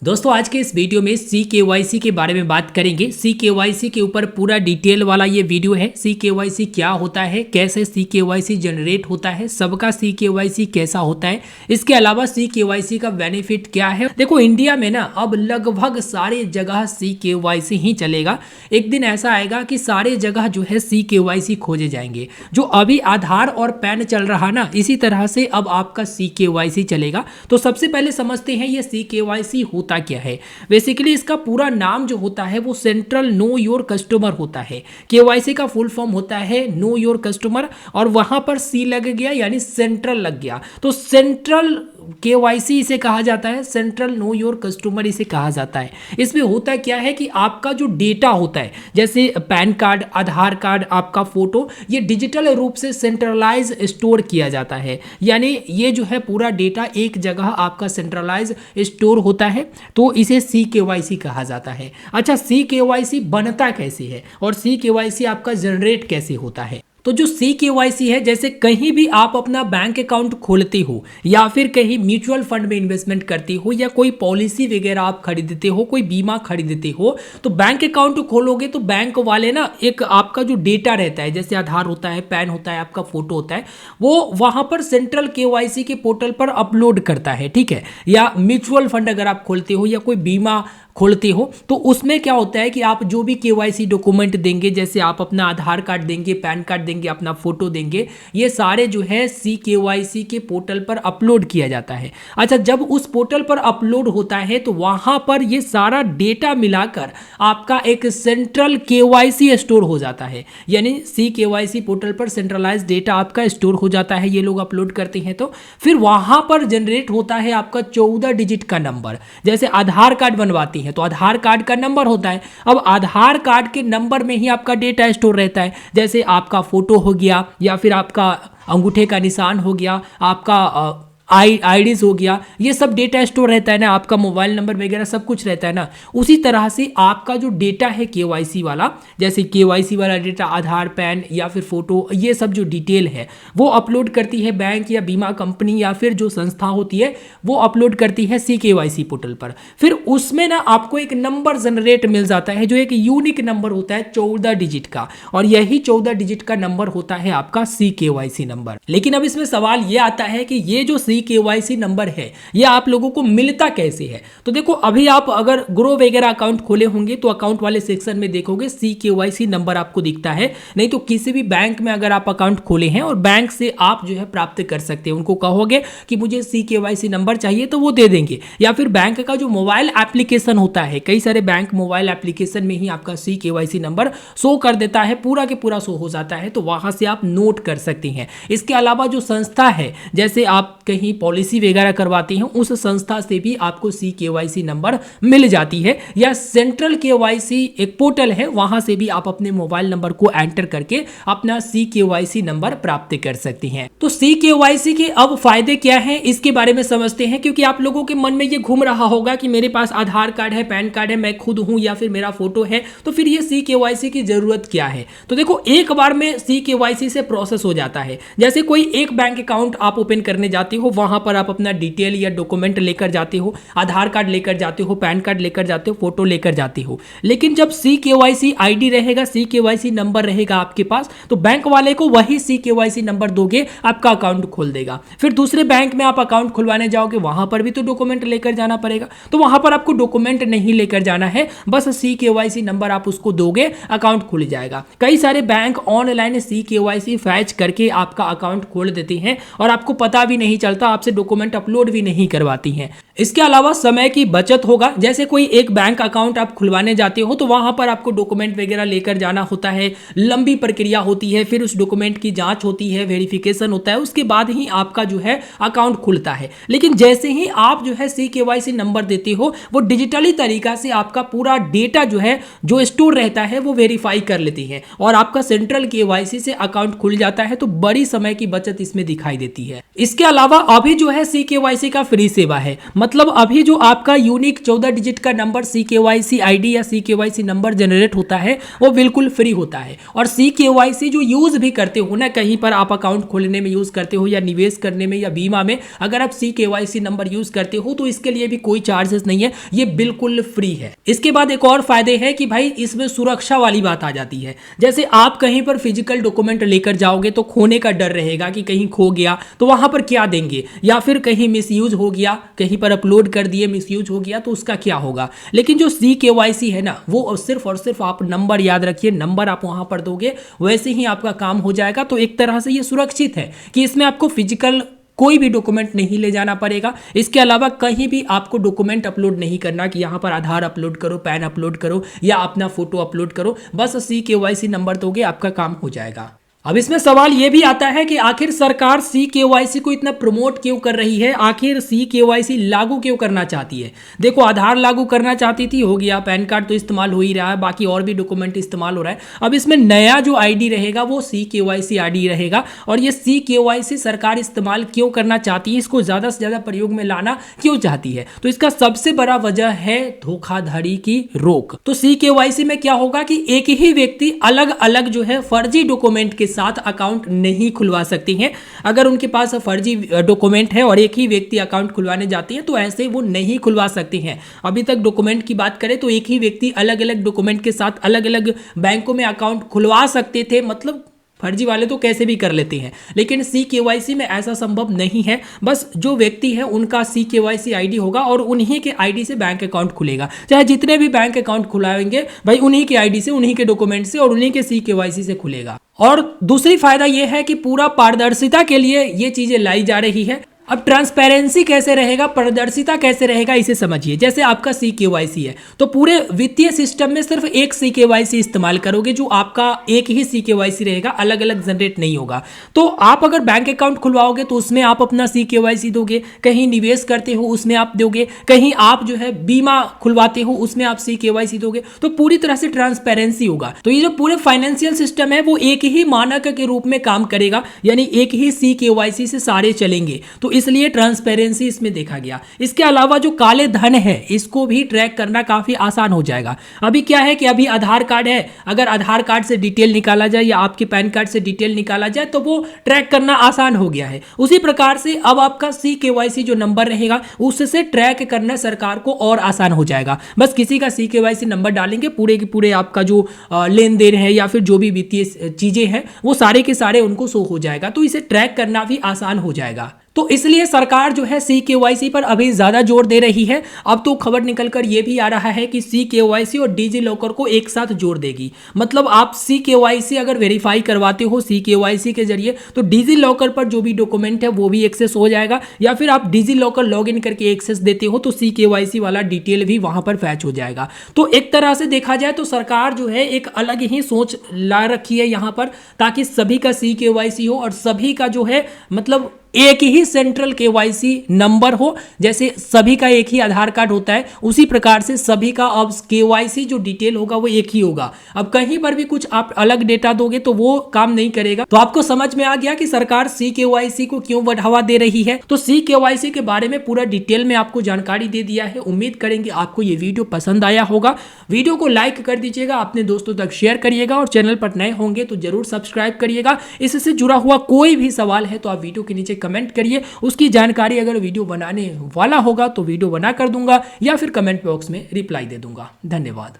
दोस्तों आज के इस वीडियो में CKYC के बारे में बात करेंगे। CKYC के ऊपर पूरा डिटेल वाला ये वीडियो है। CKYC क्या होता है, कैसे CKYC जनरेट होता है, सबका CKYC कैसा होता है, इसके अलावा CKYC का बेनिफिट क्या है। देखो इंडिया में ना अब लगभग सारे जगह CKYC ही चलेगा। एक दिन ऐसा आएगा कि सारे जगह जो है CKYC खोजे जाएंगे। जो अभी आधार और पैन चल रहा ना, इसी तरह से अब आपका CKYC चलेगा। तो सबसे पहले समझते हैं ये CKYC होता क्या है। बेसिकली इसका पूरा नाम जो होता है वो सेंट्रल नो योर कस्टमर होता है। KYC का फुल फॉर्म होता है नो योर कस्टमर, और वहां पर C लग गया यानी सेंट्रल लग गया, तो सेंट्रल KYC इसे कहा जाता है, सेंट्रल नो योर कस्टमर इसे कहा जाता है। इसमें होता क्या है कि आपका जो डेटा होता है, जैसे पैन कार्ड, आधार कार्ड, आपका फोटो, ये डिजिटल रूप से सेंट्रलाइज स्टोर किया जाता है। यानी ये जो है पूरा डेटा एक जगह आपका सेंट्रलाइज स्टोर होता है, तो इसे CKYC कहा जाता है। अच्छा, CKYC बनता कैसे है और CKYC आपका जनरेट कैसे होता है। तो जो CKYC है, जैसे कहीं भी आप अपना बैंक अकाउंट खोलते हो या फिर कहीं म्यूचुअल फंड में इन्वेस्टमेंट करते हो या कोई पॉलिसी वगैरह आप खरीदते हो, कोई बीमा खरीदते हो, तो बैंक अकाउंट खोलोगे तो बैंक वाले ना एक आपका जो डेटा रहता है, जैसे आधार होता है, पैन होता है, आपका फोटो होता है, वो वहां पर सेंट्रल KYC के पोर्टल पर अपलोड करता है। ठीक है, या म्यूचुअल फंड अगर आप खोलते हो या कोई बीमा खोलते हो, तो उसमें क्या होता है कि आप जो भी KYC डॉक्यूमेंट देंगे, जैसे आप अपना आधार कार्ड देंगे, पैन कार्ड देंगे, अपना फोटो देंगे, ये सारे जो है CKYC के पोर्टल पर अपलोड किया जाता है। अच्छा, जब उस पोर्टल पर अपलोड होता है तो वहां पर ये सारा डेटा मिलाकर आपका एक सेंट्रल KYC स्टोर हो जाता है। यानी CKYC पोर्टल पर सेंट्रलाइज डेटा आपका स्टोर हो जाता है, ये लोग अपलोड करते हैं। तो फिर वहां पर जनरेट होता है आपका 14 डिजिट का नंबर। जैसे आधार कार्ड बनवाते है तो आधार कार्ड का नंबर होता है। अब आधार कार्ड के नंबर में ही आपका डेटा स्टोर रहता है, जैसे आपका फोटो हो गया या फिर आपका अंगूठे का निशान हो गया, आपका आईडीज हो गया, ये सब डेटा स्टोर रहता है ना, आपका मोबाइल नंबर वगैरह सब कुछ रहता है ना। उसी तरह से आपका जो डेटा है KYC वाला, जैसे KYC वाला डेटा आधार, पैन या फिर फोटो, ये सब जो डिटेल है वो अपलोड करती है बैंक या बीमा कंपनी या फिर जो संस्था होती है वो अपलोड करती है CKYC पोर्टल पर। फिर उसमें ना आपको एक नंबर जनरेट मिल जाता है जो एक यूनिक नंबर होता है 14 डिजिट का, और यही 14 डिजिट का नंबर होता है आपका CKYC नंबर। लेकिन अब इसमें सवाल ये आता है कि ये जो CKYC नंबर है ये आप लोगों को मिलता कैसे है। तो देखो, अभी आप अगर ग्रो वगैरह अकाउंट खोले होंगे तो अकाउंट वाले सेक्शन में देखोगे CKYC नंबर आपको दिखता है। नहीं तो किसी भी बैंक में अगर आप अकाउंट खोले हैं और बैंक से आप जो है प्राप्त कर सकते हैं, उनको कहोगे कि मुझे CKYC नंबर चाहिए तो वो दे देंगे। या फिर बैंक का जो मोबाइल एप्लीकेशन होता है, कई सारे बैंक मोबाइल एप्लीकेशन में ही आपका CKYC नंबर शो कर देता है, पूरा के पूरा शो हो जाता है, तो वहां से आप नोट कर सकते हैं। इसके अलावा जो संस्था है, जैसे आप कहीं पॉलिसी वगैरह करवाती हैं, उस संस्था से भी आपको CKYC नंबर मिल जाती है। या सेंट्रल KYC एक पोर्टल है, वहां से भी आप अपने मोबाइल नंबर को एंटर करके अपना CKYC नंबर प्राप्त कर सकते हैं। तो CKYC के अब फायदे क्या हैं इसके बारे में समझते हैं, क्योंकि आप लोगों के मन में ये घूम रहा होगा कि मेरे पास आधार कार्ड है, पैन कार्ड है, मैं खुद हूं या फिर मेरा फोटो है, तो फिर ये CKYC की जरूरत क्या है। तो देखो, एक बार में CKYC से प्रोसेस हो जाता है। जैसे कोई एक बैंक अकाउंट आप ओपन करने जाते हो, वहां पर आप अपना डिटेल या डॉक्यूमेंट लेकर जाते हो, आधार कार्ड लेकर जाते हो, पैन कार्ड लेकर जाते हो, फोटो लेकर जाते हो। लेकिन जब CKYC ID रहेगा, CKYC नंबर रहेगा आपके पास, तो बैंक वाले को वही CKYC नंबर दोगे, आपका अकाउंट खोल देगा। फिर दूसरे बैंक में आप अकाउंट खुलवाने जाओगे, वहां पर भी तो डॉक्यूमेंट लेकर जाना पड़ेगा, तो वहां पर आपको डॉक्यूमेंट नहीं लेकर जाना है, बस CKYC नंबर आप उसको दोगे, अकाउंट खुल जाएगा। कई सारे बैंक ऑनलाइन CKYC फैच करके आपका अकाउंट खोल देते हैं और आपको पता भी नहीं चलता, आपसे डॉक्यूमेंट अपलोड भी नहीं करवाती हैं। इसके अलावा समय की बचत होगा। जैसे कोई एक बैंक अकाउंट आप खुलवाने जाते हो तो वहां पर आपको डॉक्यूमेंट वगैरह लेकर जाना होता है, लंबी प्रक्रिया होती है, फिर उस डॉक्यूमेंट की जांच होती है, वेरिफिकेशन होता है, उसके बाद ही आपका जो है अकाउंट खुलता है। लेकिन जैसे ही आप जो है CKYC नंबर देते हो, वो डिजिटली तरीका से आपका पूरा डेटा जो है जो स्टोर रहता है वो वेरीफाई कर लेती है और आपका सेंट्रल KYC से अकाउंट खुल जाता है। तो बड़ी समय की बचत इसमें दिखाई देती है। इसके अलावा अभी जो है CKYC का फ्री सेवा है, मतलब अभी जो आपका यूनिक 14 डिजिट का नंबर CKYC आईडी या CKYC नंबर जनरेट होता है वो बिल्कुल फ्री होता है। और CKYC जो यूज भी करते हो ना, कहीं पर आप अकाउंट खोलने में यूज करते हो या निवेश करने में या बीमा में, अगर आप CKYC नंबर यूज करते हो तो इसके लिए भी कोई चार्जेस नहीं है, ये बिल्कुल फ्री है। इसके बाद एक और फायदे है कि भाई इसमें सुरक्षा वाली बात आ जाती है। जैसे आप कहीं पर फिजिकल डॉक्यूमेंट लेकर जाओगे तो खोने का डर रहेगा कि कहीं खो गया तो वहां पर क्या देंगे, या फिर कहीं मिसयूज हो गया, कहीं पर अपलोड कर दिए मिसयूज हो गया तो उसका क्या होगा। लेकिन जो CKYC है ना, वो सिर्फ और सिर्फ आप नंबर याद रखिए, नंबर आप वहां पर दोगे वैसे ही आपका काम हो जाएगा। तो एक तरह से ये सुरक्षित है कि इसमें आपको फिजिकल कोई भी डॉक्यूमेंट नहीं ले जाना पड़ेगा। इसके अलावा कहीं भी आपको डॉक्यूमेंट अपलोड नहीं करना कि यहाँ पर आधार अपलोड करो, पैन अपलोड करो या अपना फोटो अपलोड करो, बस CKYC नंबर दोगे आपका काम हो जाएगा। अब इसमें सवाल यह भी आता है कि आखिर सरकार CKYC को इतना प्रमोट क्यों कर रही है, आखिर CKYC लागू क्यों करना चाहती है। देखो, आधार लागू करना चाहती थी, हो गया, पैन कार्ड तो इस्तेमाल हो ही रहा है, बाकी और भी डॉक्यूमेंट इस्तेमाल हो रहा है। अब इसमें नया जो आईडी रहेगा वो CKYC आईडी रहेगा। और ये CKYC सरकार इस्तेमाल क्यों करना चाहती है, इसको ज़्यादा से ज़्यादा प्रयोग में लाना क्यों चाहती है, तो इसका सबसे बड़ा वजह है धोखाधड़ी की रोक। तो CKYC में क्या होगा कि एक ही व्यक्ति अलग अलग जो है फर्जी डॉक्यूमेंट के साथ अकाउंट नहीं खुलवा सकती हैं। अगर उनके पास फर्जी डॉक्यूमेंट है और एक ही व्यक्ति अकाउंट खुलवाने जाती है तो ऐसे वो नहीं खुलवा सकती हैं। अभी तक डॉक्यूमेंट की बात करें तो एक ही व्यक्ति अलग अलग डॉक्यूमेंट के साथ अलग अलग बैंकों में अकाउंट खुलवा सकते थे, मतलब फर्जी वाले तो कैसे भी कर लेते हैं। लेकिन CKYC में ऐसा संभव नहीं है। बस जो व्यक्ति है उनका CKYC आईडी होगा और उन्हीं के आईडी से बैंक अकाउंट खुलेगा। चाहे जितने भी बैंक अकाउंट खुलाएंगे भाई उन्हीं के आईडी से, उन्हीं के डॉक्यूमेंट से और उन्हीं के CKYC से खुलेगा। और दूसरी फायदा यह है कि पूरा पारदर्शिता के लिए ये चीजें लाई जा रही है। अब ट्रांसपेरेंसी कैसे रहेगा, पारदर्शिता कैसे रहेगा, इसे समझिए। जैसे आपका CKYC है तो पूरे वित्तीय सिस्टम में सिर्फ एक CKYC इस्तेमाल करोगे, जो आपका एक ही CKYC रहेगा, अलग अलग जनरेट नहीं होगा। तो आप अगर बैंक अकाउंट खुलवाओगे तो उसमें आप अपना CKYC दोगे, कहीं निवेश करते हो उसमें आप दोगे, कहीं आप जो है बीमा खुलवाते हो उसमें आप CKYC दोगे, तो पूरी तरह से ट्रांसपेरेंसी होगा। तो ये जो पूरे फाइनेंशियल सिस्टम है वो एक ही मानक के रूप में काम करेगा, यानी एक ही CKYC से सारे चलेंगे। तो इसलिए ट्रांसपेरेंसी इसमें देखा गया। इसके अलावा जो काले धन है इसको भी ट्रैक करना काफी आसान हो जाएगा। अभी क्या है कि अभी आधार कार्ड है, अगर आधार कार्ड से डिटेल निकाला जाए या आपके पैन कार्ड से डिटेल निकाला जाए तो वो ट्रैक करना आसान हो गया है। उसी प्रकार से अब आपका CKYC जो नंबर रहेगा उससे ट्रैक करना सरकार को और आसान हो जाएगा। बस किसी का CKYC नंबर डालेंगे, पूरे के पूरे आपका जो लेन देन है या फिर जो भी वित्तीय चीजें हैं वो सारे के सारे उनको शो हो जाएगा। तो इसे ट्रैक करना भी आसान हो जाएगा। तो इसलिए सरकार जो है CKYC पर अभी ज्यादा जोर दे रही है। अब तो खबर निकलकर यह भी आ रहा है कि CKYC और डिजी लॉकर को एक साथ जोड़ देगी। मतलब आप CKYC अगर वेरीफाई करवाते हो CKYC के जरिए तो डिजी लॉकर पर जो भी डॉक्यूमेंट है वो भी एक्सेस हो जाएगा, या फिर आप डिजी लॉकर लॉग इन करके एक्सेस देते हो तो CKYC वाला डिटेल भी वहां पर फैच हो जाएगा। तो एक तरह से देखा जाए तो सरकार जो है एक अलग ही सोच ला रखी है यहाँ पर, ताकि सभी का CKYC हो और सभी का जो है मतलब एक ही सेंट्रल KYC नंबर हो। जैसे सभी का एक ही आधार कार्ड होता है उसी प्रकार से सभी का अब KYC जो डिटेल होगा वो एक ही होगा। अब कहीं पर भी कुछ आप अलग डेटा दोगे तो वो काम नहीं करेगा। तो आपको समझ में आ गया कि सरकार CKYC को क्यों बढ़ावा दे रही है। तो CKYC के बारे में पूरा डिटेल में आपको जानकारी दे दिया है। उम्मीद करेंगे आपको ये वीडियो पसंद आया होगा। वीडियो को लाइक कर दीजिएगा, अपने दोस्तों तक शेयर करिएगा और चैनल पर नए होंगे तो जरूर सब्सक्राइब करिएगा। इससे जुड़ा हुआ कोई भी सवाल है तो आप वीडियो के नीचे कमेंट करिए, उसकी जानकारी अगर वीडियो बनाने वाला होगा तो वीडियो बना कर दूंगा या फिर कमेंट बॉक्स में रिप्लाई दे दूंगा। धन्यवाद।